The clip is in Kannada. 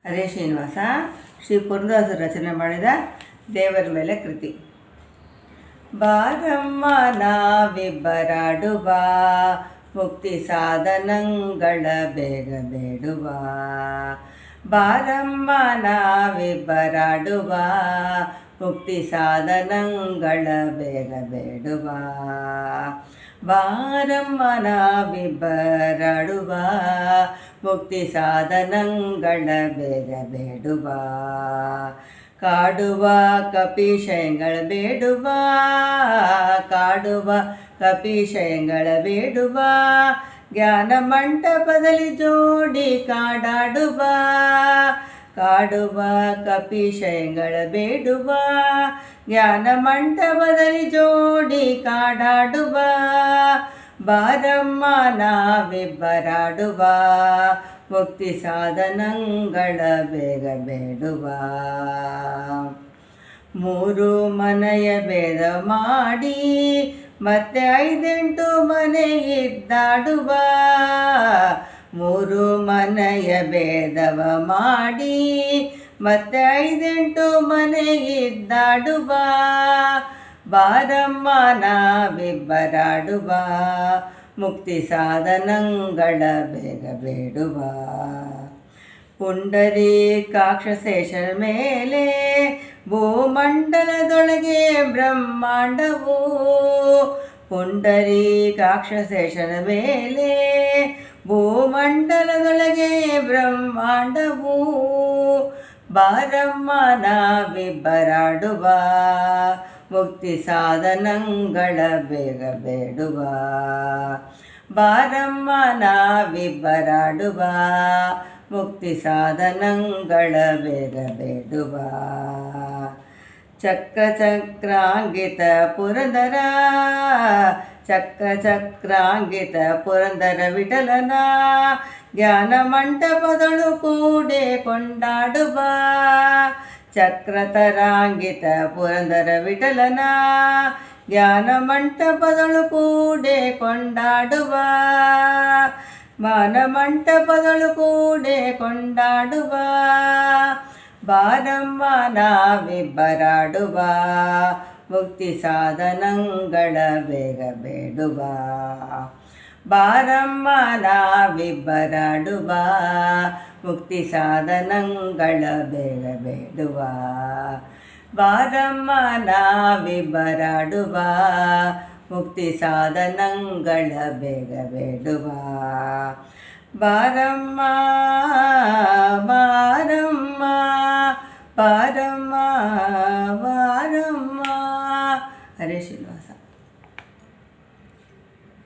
ಹರೇ ಶ್ರೀನಿವಾಸ. ಶ್ರೀ ಪುರಂದರದಾಸರು ರಚನೆ ಮಾಡಿದ ದೇವರ ಮೇಲೆ ಕೃತಿ. ಬಾರಮ್ಮ ನಾವಿಬ್ಬರಾಡುವ, ಮುಕ್ತಿ ಸಾಧನಗಳ ಬೇಗ ಬೇಡುವ. ಬಾರಮ್ಮ ನಾವಿಬ್ಬರಾಡುವ, ಮುಕ್ತಿ ಸಾಧನಗಳ ಬೇಗ ಬೇಡುವ. ಬಾರಮ್ಮ ನಾವಿಬ್ಬರಾಡುವ, ಮುಕ್ತಿ ಸಾಧನಗಳ ಬೇಗ ಬೇಡುವ. ಕಾಡುವ ಕಪಿಶಯಗಳ ಬೇಡುವ, ಕಾಡುವ ಕಪಿಶಯಗಳ ಬೇಡುವ. ಜ್ಞಾನ ಮಂಟಪದಲ್ಲಿ ಜೋಡಿ ಕಾಡಾಡುವ, ಕಾಡುವ ಕಪಿಶಯಗಳ ಬೇಡುವ. ಜ್ಞಾನ ಮಂಟಪದಲ್ಲಿ ಜೋಡಿ ಕಾಡಾಡುವ. ಬಾರಮ್ಮ ನಾವಿಬ್ಬರಾಡುವ, ಮುಕ್ತಿ ಸಾಧನಗಳ ಬೇಗ ಬೇಡುವ. ಮೂರು ಮನೆಯ ಭೇದ ಮಾಡಿ ಮತ್ತೆ 5-8 ಮನೆ ಇದ್ದಾಡುವ. ಮೂರು ಮನೆಯ ಭೇದವ ಮಾಡಿ ಮತ್ತೆ 5-8 ಮನೆ ಇದ್ದಾಡುವ. ಬಾರಮ್ಮ ನಾವಿಬ್ಬರಾಡುವ, ಮುಕ್ತಿ ಸಾಧನಗಳ ಬೇಗ ಬೇಡುವ. ಪುಂಡರೀಕಾಕ್ಷಶೇಷನ ಮೇಲೆ ಭೂಮಂಡಲದೊಳಗೆ ಬ್ರಹ್ಮಾಂಡವು. ಪುಂಡರೀಕಾಕ್ಷಶೇಷನ ಮೇಲೆ ಭೂಮಂಡಲದೊಳಗೆ ಬ್ರಹ್ಮಾಂಡವು. ಬಾರಮ್ಮ ನಾವಿಬ್ಬರಾಡುವ, ಮುಕ್ತಿ ಸಾಧನಗಳ ಬೇಗ ಬೇಡುವ. ಬಾರಮ್ಮ ನಾವಿಬ್ಬರಾಡುವ, ಮುಕ್ತಿ ಸಾಧನಗಳ ಬೇಗ ಬೇಡುವ. ಚಕ್ರ ಚಕ್ರಾಂಗಿತ ಪುರಂದರ, ಚಕ್ರ ಚಕ್ರಾಂಗಿತ ಪುರಂದರ ವಿಠಲನ. ಜ್ಞಾನ ಮಂಟಪದಳು ಕೂಡೆ ಕೊಂಡಾಡುವ. ಚಕ್ರತರಾಂಗಿತ ಪುರಂದರ ವಿಠಲನ. ಜ್ಞಾನ ಮಂಟಪದಳು ಕೂಡೆ ಕೊಂಡಾಡುವ. ಮಾನ ಮಂಟಪದಳು ಕೂಡೆ ಕೊಂಡಾಡುವ. ಬಾರಮ್ಮ ನಾವಿಬ್ಬರಾಡುವ, ಮುಕ್ತಿ ಸಾಧನಗಳ ಬೇಗ ಬೇಡುವ. ಬಾರಮ್ಮ ನಾವಿಬ್ಬರಾಡುವ, ಮುಕ್ತಿ ಸಾಧನಗಳ ಬೇಗ ಬೇಡುವ. ಬಾರಮ್ಮ ನಾವಿಬ್ಬರಾಡುವ, ಮುಕ್ತಿ ಸಾಧನಗಳ ಬೇಗ ಬೇಡುವ. ಬಾರಮ್ಮ ಬಾರಮ್ಮ ಬಾರಮ್ಮ ಬಾರಮ್ಮ. ಹರೇ ಶ್ರೀನಿವಾಸ.